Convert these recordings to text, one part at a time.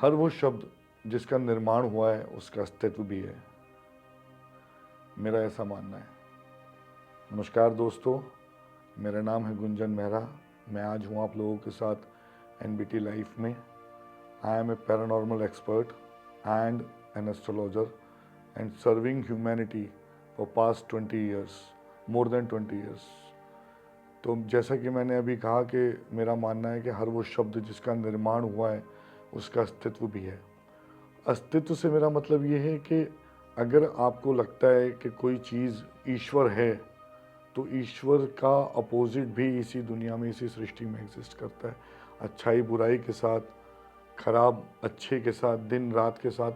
हर वो शब्द जिसका निर्माण हुआ है उसका अस्तित्व भी है, मेरा ऐसा मानना है। नमस्कार दोस्तों, मेरा नाम है गुंजन मेहरा। मैं आज हूँ आप लोगों के साथ एनबीटी लाइफ में। I am a paranormal expert and an astrologer and serving humanity for past 20 years, more than 20 years. तो जैसा कि मैंने अभी कहा कि मेरा मानना है कि हर वो शब्द जिसका निर्माण हुआ है उसका अस्तित्व भी है। अस्तित्व से मेरा मतलब ये है कि अगर आपको लगता है कि कोई चीज़ ईश्वर है, तो ईश्वर का अपोजिट भी इसी दुनिया में, इसी सृष्टि में एग्जिस्ट करता है। अच्छाई बुराई के साथ, खराब अच्छे के साथ, दिन रात के साथ,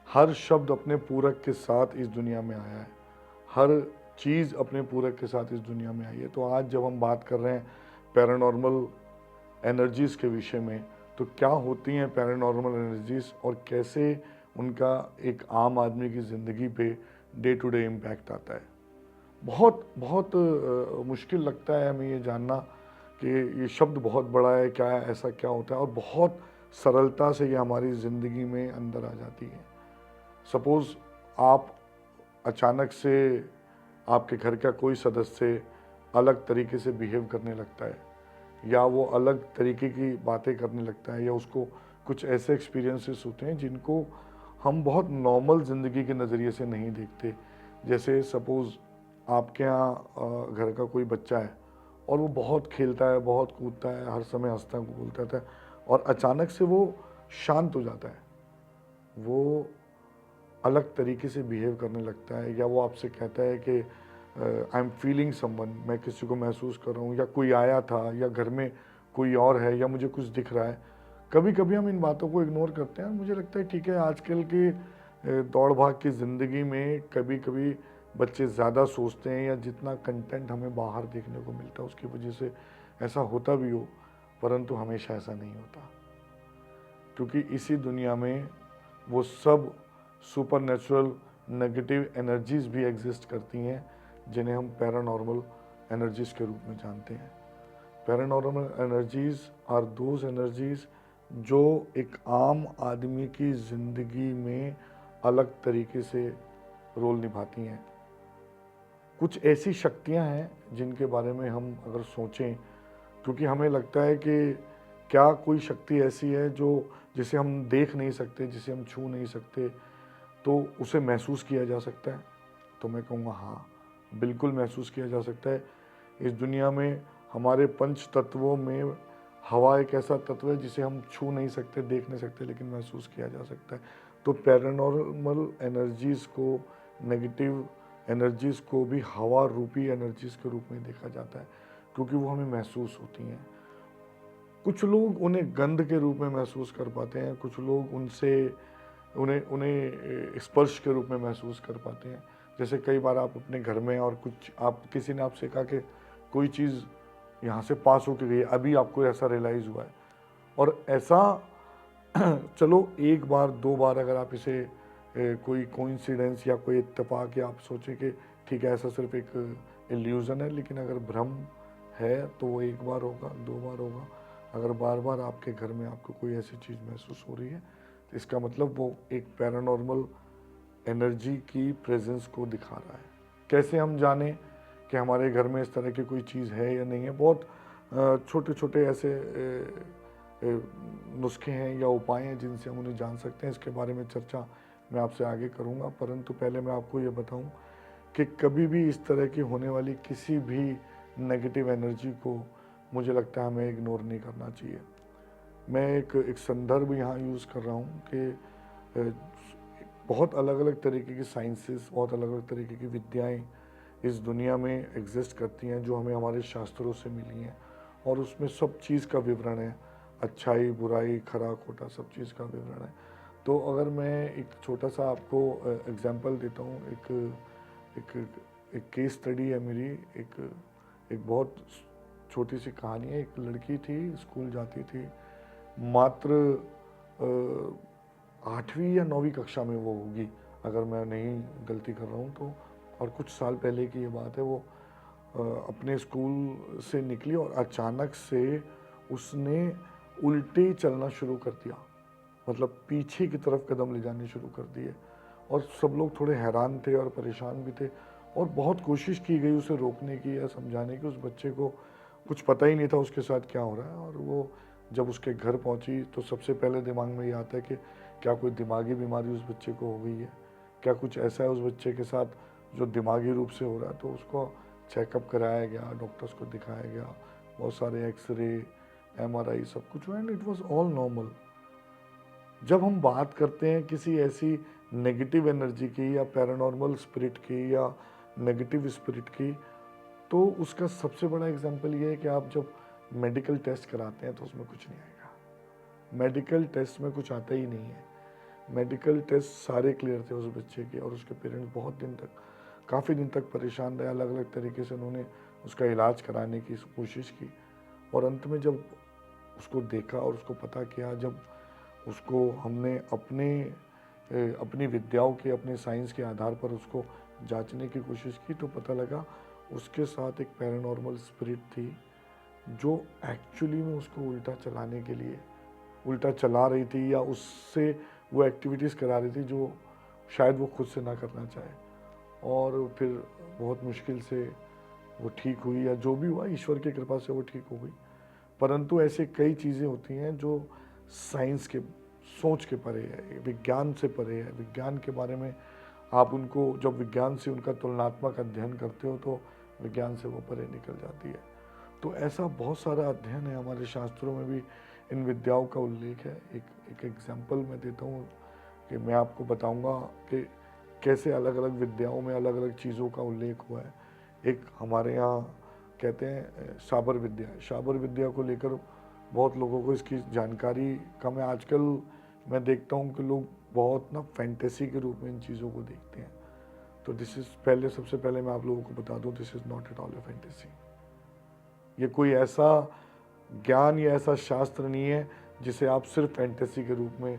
हर शब्द अपने पूरक के साथ इस दुनिया में आया है। हर चीज़ अपने पूरक के साथ इस दुनिया में आई है। तो आज जब हम बात कर रहे हैं पैरानॉर्मल एनर्जीज़ के विषय में, तो क्या होती हैं पैरानॉर्मल एनर्जीज़ और कैसे उनका एक आम आदमी की ज़िंदगी पे डे टू डे इम्पैक्ट आता है। बहुत बहुत मुश्किल लगता है हमें ये जानना कि ये शब्द बहुत बड़ा है, क्या है, ऐसा क्या होता है, और बहुत सरलता से ये हमारी ज़िंदगी में अंदर आ जाती है। सपोज़ आप अचानक से आपके घर का कोई सदस्य अलग तरीके से बिहेव करने लगता है, या वो अलग तरीके की बातें करने लगता है, या उसको कुछ ऐसे एक्सपीरियंसेस होते हैं जिनको हम बहुत नॉर्मल ज़िंदगी के नज़रिए से नहीं देखते। जैसे सपोज़ आपके यहाँ घर का कोई बच्चा है और वो बहुत खेलता है, बहुत कूदता है, हर समय हंसता बोलता रहता है, और अचानक से वो शांत हो जाता है, वो अलग तरीके से बिहेव करने लगता है, या वो आपसे कहता है कि आई एम फीलिंग समवन, मैं किसी को महसूस कर रहा हूँ, या कोई आया था, या घर में कोई और है, या मुझे कुछ दिख रहा है। कभी कभी हम इन बातों को इग्नोर करते हैं। मुझे लगता है ठीक है, आजकल की दौड़ भाग की ज़िंदगी में कभी कभी बच्चे ज़्यादा सोचते हैं, या जितना कंटेंट हमें बाहर देखने को मिलता है उसकी वजह से ऐसा होता भी हो, परंतु हमेशा ऐसा नहीं होता, क्योंकि इसी दुनिया में वो सब सुपर नेचुरल नेगेटिव एनर्जीज भी एग्जिस्ट करती हैं जिन्हें हम पैरानॉर्मल एनर्जीज के रूप में जानते हैं। Paranormal energies are those energies जो एक आम आदमी की ज़िंदगी में अलग तरीके से रोल निभाती हैं। कुछ ऐसी शक्तियां हैं जिनके बारे में हम अगर सोचें, क्योंकि हमें लगता है कि क्या कोई शक्ति ऐसी है जो जिसे हम देख नहीं सकते, जिसे हम छू नहीं सकते, तो उसे महसूस किया जा सकता है। तो मैं कहूँगा हाँ, बिल्कुल महसूस किया जा सकता है। इस दुनिया में हमारे पंच तत्वों में हवा एक ऐसा तत्व है जिसे हम छू नहीं सकते, देख नहीं सकते, लेकिन महसूस किया जा सकता है। तो पैरानॉर्मल एनर्जीज़ को, नेगेटिव एनर्जीज़ को भी हवा रूपी एनर्जीज़ के रूप में देखा जाता है, क्योंकि वो हमें महसूस होती हैं। कुछ लोग उन्हें गंध के रूप में महसूस कर पाते हैं, कुछ लोग उनसे उन्हें उन्हें स्पर्श के रूप में महसूस कर पाते हैं। जैसे कई बार आप अपने घर में, और कुछ आप किसी ने आपसे कहा कि कोई चीज़ यहाँ से पास होकर गई, अभी आपको ऐसा रियलाइज़ हुआ है, और ऐसा चलो एक बार दो बार अगर आप इसे कोई कोइंसिडेंस या कोई इत्तेफाक, या आप सोचें कि ठीक है ऐसा सिर्फ एक इल्यूज़न है, लेकिन अगर भ्रम है तो वो एक बार होगा, दो बार होगा। अगर बार बार आपके घर में आपको कोई ऐसी चीज़ महसूस हो रही है, तो इसका मतलब वो एक पैरानॉर्मल एनर्जी की प्रेजेंस को दिखा रहा है। कैसे हम जाने कि हमारे घर में इस तरह की कोई चीज़ है या नहीं है? बहुत छोटे छोटे ऐसे नुस्खे हैं या उपाय हैं जिनसे हम उन्हें जान सकते हैं। इसके बारे में चर्चा मैं आपसे आगे करूंगा, परंतु पहले मैं आपको ये बताऊं कि कभी भी इस तरह की होने वाली किसी भी नेगेटिव एनर्जी को, मुझे लगता है, हमें इग्नोर नहीं करना चाहिए। मैं एक संदर्भ यहाँ यूज़ कर रहा हूँ कि बहुत अलग अलग तरीके की साइंसेस, बहुत अलग अलग तरीके की विद्याएं इस दुनिया में एग्जिस्ट करती हैं जो हमें हमारे शास्त्रों से मिली हैं, और उसमें सब चीज़ का विवरण है। अच्छाई बुराई खरा खोटा सब चीज़ का विवरण है। तो अगर मैं एक छोटा सा आपको एग्जांपल देता हूँ, एक एक एक केस स्टडी है मेरी। एक बहुत छोटी सी कहानी है। एक लड़की थी, स्कूल जाती थी, मात्र 8वीं या 9वीं कक्षा में वो होगी, अगर मैं नहीं गलती कर रहा हूँ तो, और कुछ साल पहले की ये बात है। वो अपने स्कूल से निकली और अचानक से उसने उल्टे चलना शुरू कर दिया। मतलब पीछे की तरफ कदम ले जाने शुरू कर दिए। और सब लोग थोड़े हैरान थे और परेशान भी थे, और बहुत कोशिश की गई उसे रोकने की या समझाने की। उस बच्चे को कुछ पता ही नहीं था उसके साथ क्या हो रहा है। और वो जब उसके घर पहुंची तो सबसे पहले दिमाग में ये आता है कि क्या कोई दिमागी बीमारी उस बच्चे को हो गई है, क्या कुछ ऐसा है उस बच्चे के साथ जो दिमागी रूप से हो रहा है। तो उसको चेकअप कराया गया, डॉक्टर्स को दिखाया गया, बहुत सारे एक्सरे, एमआरआई, सब कुछ हुआ, and it was all normal. जब हम बात करते हैं किसी ऐसी नेगेटिव एनर्जी की या पैरानॉर्मल स्पिरिट की या नेगेटिव स्पिरिट की, तो उसका सबसे बड़ा एग्जांपल ये है कि आप जब मेडिकल टेस्ट कराते हैं तो उसमें कुछ नहीं आएगा। मेडिकल टेस्ट में कुछ आता ही नहीं है। मेडिकल टेस्ट सारे क्लियर थे उस बच्चे के, और उसके पेरेंट्स बहुत दिन तक, काफ़ी दिन तक परेशान रहे। अलग अलग तरीके से उन्होंने उसका इलाज कराने की कोशिश की, और अंत में जब उसको देखा और उसको पता किया, जब उसको हमने अपनी विद्याओं के, अपने साइंस के आधार पर उसको जांचने की कोशिश की, तो पता लगा उसके साथ एक पैरानॉर्मल स्पिरिट थी जो एक्चुअली में उसको उल्टा चलाने के लिए उल्टा चला रही थी, या उससे वो एक्टिविटीज़ करा रही थी जो शायद वो खुद से ना करना चाहे। और फिर बहुत मुश्किल से वो ठीक हुई, या जो भी हुआ ईश्वर की कृपा से वो ठीक हो गई। परंतु ऐसे कई चीज़ें होती हैं जो साइंस के, सोच के परे है, विज्ञान से परे है। विज्ञान के बारे में आप उनको, जब विज्ञान से उनका तुलनात्मक अध्ययन करते हो तो विज्ञान से वो परे निकल जाती है। तो ऐसा बहुत सारा अध्ययन है, हमारे शास्त्रों में भी इन विद्याओं का उल्लेख है। एक एग्जाम्पल मैं देता हूँ कि मैं आपको बताऊँगा कि कैसे अलग अलग विद्याओं में अलग अलग चीज़ों का उल्लेख हुआ है। एक हमारे यहाँ कहते हैं शाबर विद्या। शाबर विद्या को लेकर बहुत लोगों को इसकी जानकारी कम है। आजकल मैं देखता हूँ कि लोग बहुत ना फैंटेसी के रूप में इन चीज़ों को देखते हैं। तो सबसे पहले मैं आप लोगों को बता दूँ, this is not at all A fantasy. ये कोई ऐसा ज्ञान या ऐसा शास्त्र नहीं है जिसे आप सिर्फ फैंटेसी के रूप में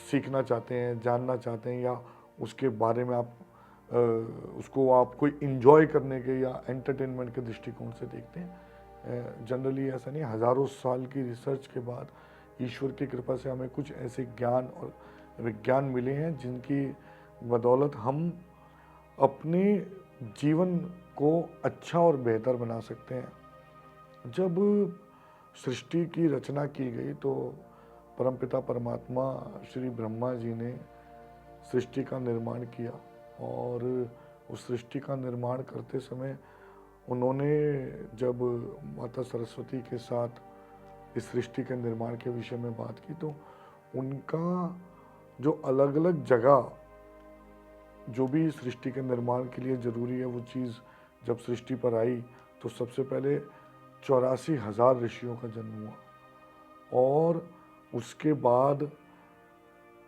सीखना चाहते हैं, जानना चाहते हैं, या उसके बारे में आप उसको आप कोई इंजॉय करने के या एंटरटेनमेंट के दृष्टिकोण से देखते हैं। जनरली ऐसा नहीं। हज़ारों साल की रिसर्च के बाद ईश्वर की कृपा से हमें कुछ ऐसे ज्ञान और विज्ञान मिले हैं जिनकी बदौलत हम अपने जीवन को अच्छा और बेहतर बना सकते हैं। जब सृष्टि की रचना की गई तो परमपिता परमात्मा श्री ब्रह्मा जी ने सृष्टि का निर्माण किया, और उस सृष्टि का निर्माण करते समय उन्होंने जब माता सरस्वती के साथ इस सृष्टि के निर्माण के विषय में बात की, तो उनका जो अलग अलग जगह जो भी सृष्टि के निर्माण के लिए ज़रूरी है वो चीज़ जब सृष्टि पर आई, तो सबसे पहले 84,000 ऋषियों का जन्म हुआ। और उसके बाद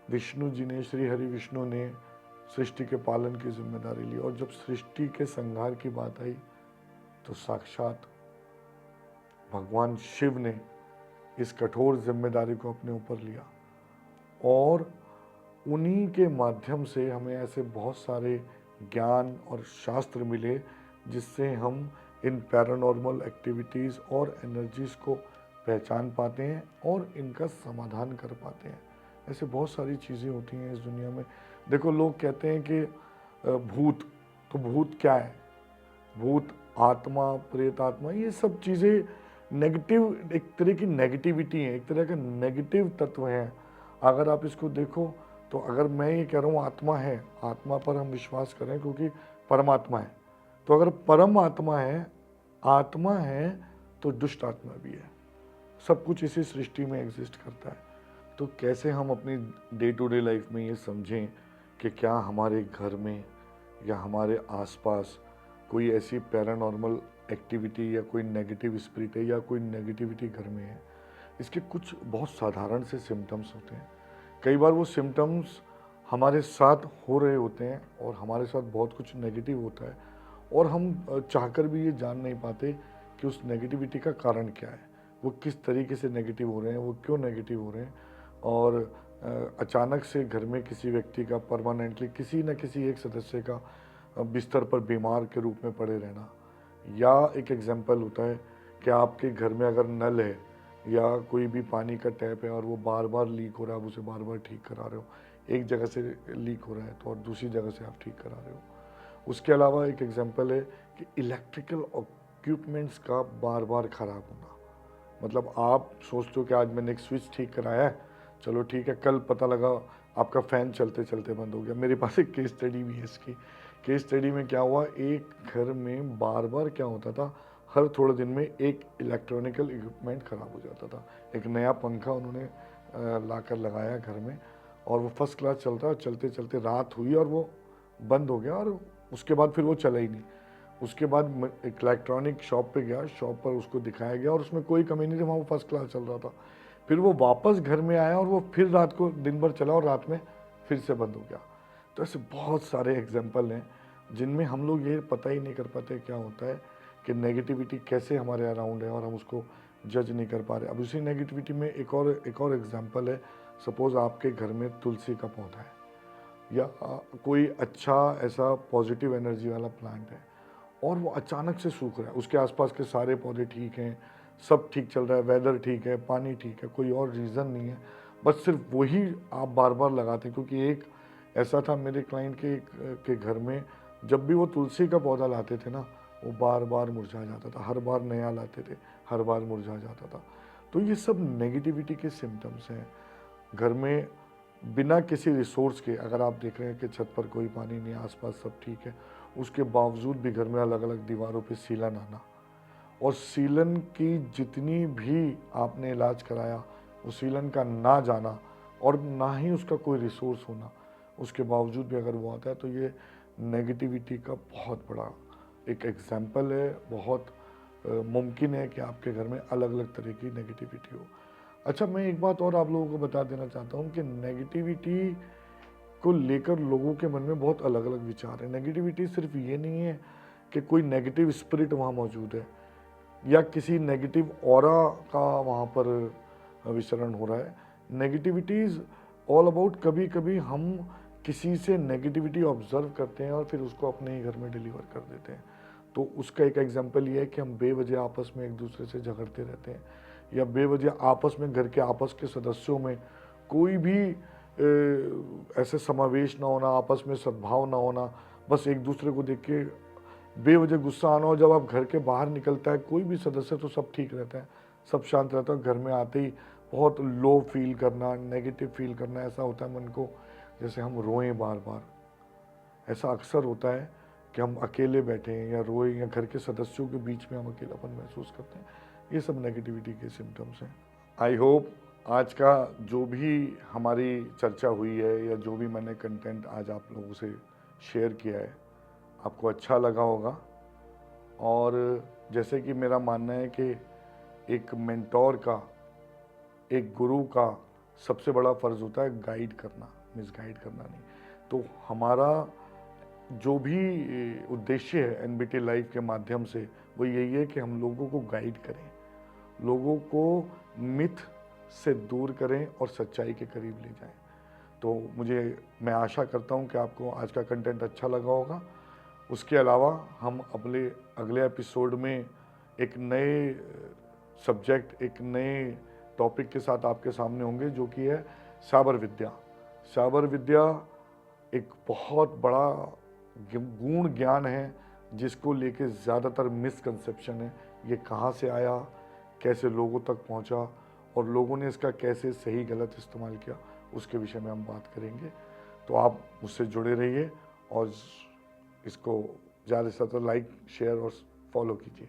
विष्णु जी ने, श्री हरि विष्णु ने सृष्टि के पालन की जिम्मेदारी ली। और जब सृष्टि के संहार की बात आई तो साक्षात भगवान शिव ने इस कठोर जिम्मेदारी को अपने ऊपर लिया, और उन्हीं के माध्यम से हमें ऐसे बहुत सारे ज्ञान और शास्त्र मिले जिससे हम इन पैरानॉर्मल एक्टिविटीज़ और एनर्जीज़ को पहचान पाते हैं और इनका समाधान कर पाते हैं। ऐसे बहुत सारी चीज़ें होती हैं इस दुनिया में। देखो, लोग कहते हैं कि भूत, तो भूत क्या है? भूत, आत्मा, प्रेत आत्मा, ये सब चीज़ें नेगेटिव, एक तरह की नेगेटिविटी है, एक तरह का नेगेटिव तत्व है। अगर आप इसको देखो तो अगर मैं ये कह रहा हूँ आत्मा है, आत्मा पर हम विश्वास करें क्योंकि परमात्मा है, तो अगर परम आत्मा है तो दुष्ट आत्मा भी है। सब कुछ इसी सृष्टि में एग्जिस्ट करता है। तो कैसे हम अपनी डे टू डे लाइफ में ये समझें कि क्या हमारे घर में या हमारे आसपास कोई ऐसी पैरानॉर्मल एक्टिविटी या कोई नेगेटिव स्पिरिट है या कोई नेगेटिविटी घर में है। इसके कुछ बहुत साधारण से सिम्टम्स होते हैं। कई बार वो सिम्टम्स हमारे साथ हो रहे होते हैं और हमारे साथ बहुत कुछ नेगेटिव होता है, और हम चाहकर भी ये जान नहीं पाते कि उस नेगेटिविटी का कारण क्या है, वो किस तरीके से नेगेटिव हो रहे हैं, वो क्यों नेगेटिव हो रहे हैं। और अचानक से घर में किसी व्यक्ति का परमानेंटली किसी न किसी एक सदस्य का बिस्तर पर बीमार के रूप में पड़े रहना, या एक एग्जाम्पल होता है कि आपके घर में अगर नल है या कोई भी पानी का टैप है और वो बार बार लीक हो रहा है, आप उसे बार बार ठीक करा रहे हो, एक जगह से लीक हो रहा है तो और दूसरी जगह से आप ठीक करा रहे हो। उसके अलावा एक एग्जांपल है कि इलेक्ट्रिकल इक्विपमेंट्स का बार बार ख़राब होना। मतलब आप सोचते हो कि आज मैंने एक स्विच ठीक कराया है, चलो ठीक है, कल पता लगा आपका फ़ैन चलते चलते बंद हो गया। मेरे पास एक केस स्टडी भी है इसकी। केस स्टडी में क्या हुआ, एक घर में बार बार क्या होता था, हर थोड़े दिन में एक इलेक्ट्रॉनिकल इक्विपमेंट ख़राब हो जाता था। एक नया पंखा उन्होंने लाकर लगाया घर में और वो फर्स्ट क्लास चल रहा, चलते चलते रात हुई और वो बंद हो गया और उसके बाद फिर वो चला ही नहीं। उसके बाद एक इलेक्ट्रॉनिक शॉप पे गया, शॉप पर उसको दिखाया गया और उसमें कोई कमी नहीं थी, वहाँ वो फर्स्ट क्लास चल रहा था। फिर वो वापस घर में आया और वो फिर रात को दिन भर चला और रात में फिर से बंद हो गया। तो ऐसे बहुत सारे एग्जाम्पल हैं जिनमें हम लोग ये पता ही नहीं कर पाते क्या होता है कि नेगेटिविटी कैसे हमारे अराउंड है और हम उसको जज नहीं कर पा रहे। अब उसी नेगेटिविटी में एक और एग्जाम्पल है। सपोज़ आपके घर में तुलसी का पौधा है या कोई अच्छा ऐसा पॉजिटिव एनर्जी वाला प्लांट है और वो अचानक से सूख रहा है, उसके आसपास के सारे पौधे ठीक हैं, सब ठीक चल रहा है, वेदर ठीक है, पानी ठीक है, कोई और रीज़न नहीं है, बस सिर्फ वही आप बार बार लगाते हैं। क्योंकि एक ऐसा था मेरे क्लाइंट के घर में, जब भी वो तुलसी का पौधा लाते थे ना, वो बार बार मुरझा जाता था, हर बार नया लाते थे, हर बार मुरझा जाता था। तो ये सब नेगेटिविटी के सिम्टम्स हैं। घर में बिना किसी रिसोर्स के, अगर आप देख रहे हैं कि छत पर कोई पानी नहीं, आसपास सब ठीक है, उसके बावजूद भी घर में अलग अलग दीवारों पे सीलन आना, और सीलन की जितनी भी आपने इलाज कराया, वो सीलन का ना जाना और ना ही उसका कोई रिसोर्स होना, उसके बावजूद भी अगर वो आता है, तो ये नेगेटिविटी का बहुत बड़ा एक एग्जाम्पल है। बहुत मुमकिन है कि आपके घर में अलग अलग तरह की नेगेटिविटी हो। अच्छा, मैं एक बात और आप लोगों को बता देना चाहता हूँ कि नेगेटिविटी को लेकर लोगों के मन में बहुत अलग अलग विचार है। नेगेटिविटी सिर्फ ये नहीं है कि कोई नेगेटिव स्पिरिट वहाँ मौजूद है या किसी नेगेटिव ऑरा का वहाँ पर विचरण हो रहा है। नेगेटिविटी इज़ ऑल अबाउट, कभी कभी हम किसी से नेगेटिविटी ऑब्जर्व करते हैं और फिर उसको अपने ही घर में डिलीवर कर देते हैं। तो उसका एक एग्जांपल ये है कि हम बेवजह आपस में एक दूसरे से झगड़ते रहते हैं या बेवजह आपस में, घर के आपस के सदस्यों में कोई भी ऐसे समावेश ना होना, आपस में सद्भाव ना होना, बस एक दूसरे को देख के बेवजह गुस्सा आना। और जब आप घर के बाहर निकलता है कोई भी सदस्य, तो सब ठीक रहता है, सब शांत रहता है। घर में आते ही बहुत लो फील करना, नेगेटिव फील करना, ऐसा होता है मन को जैसे हम रोएं बार बार। ऐसा अक्सर होता है कि हम अकेले बैठे हैं या रोएं, या घर के सदस्यों के बीच में हम अकेलापन महसूस करते हैं। ये सब नेगेटिविटी के सिम्टम्स हैं। आई होप आज का जो भी हमारी चर्चा हुई है या जो भी मैंने कंटेंट आज आप लोगों से शेयर किया है, आपको अच्छा लगा होगा। और जैसे कि मेरा मानना है कि एक मेंटोर का, एक गुरु का सबसे बड़ा फ़र्ज़ होता है गाइड करना, मिसगाइड करना नहीं। तो हमारा जो भी उद्देश्य है एनबीटी लाइव के माध्यम से, वो यही है कि हम लोगों को गाइड करें, लोगों को मिथ से दूर करें और सच्चाई के करीब ले जाएं। तो मैं आशा करता हूं कि आपको आज का कंटेंट अच्छा लगा होगा। उसके अलावा हम अपने अगले एपिसोड में एक नए सब्जेक्ट, एक नए टॉपिक के साथ आपके सामने होंगे, जो कि है साबर विद्या। साबर विद्या एक बहुत बड़ा गूढ़ ज्ञान है जिसको लेके ज़्यादातर मिसकंसेप्शन है। ये कहाँ से आया, कैसे लोगों तक पहुँचा और लोगों ने इसका कैसे सही गलत इस्तेमाल किया, उसके विषय में हम बात करेंगे। तो आप मुझसे जुड़े रहिए और इसको ज़्यादा से ज़्यादा लाइक, शेयर और फॉलो कीजिए।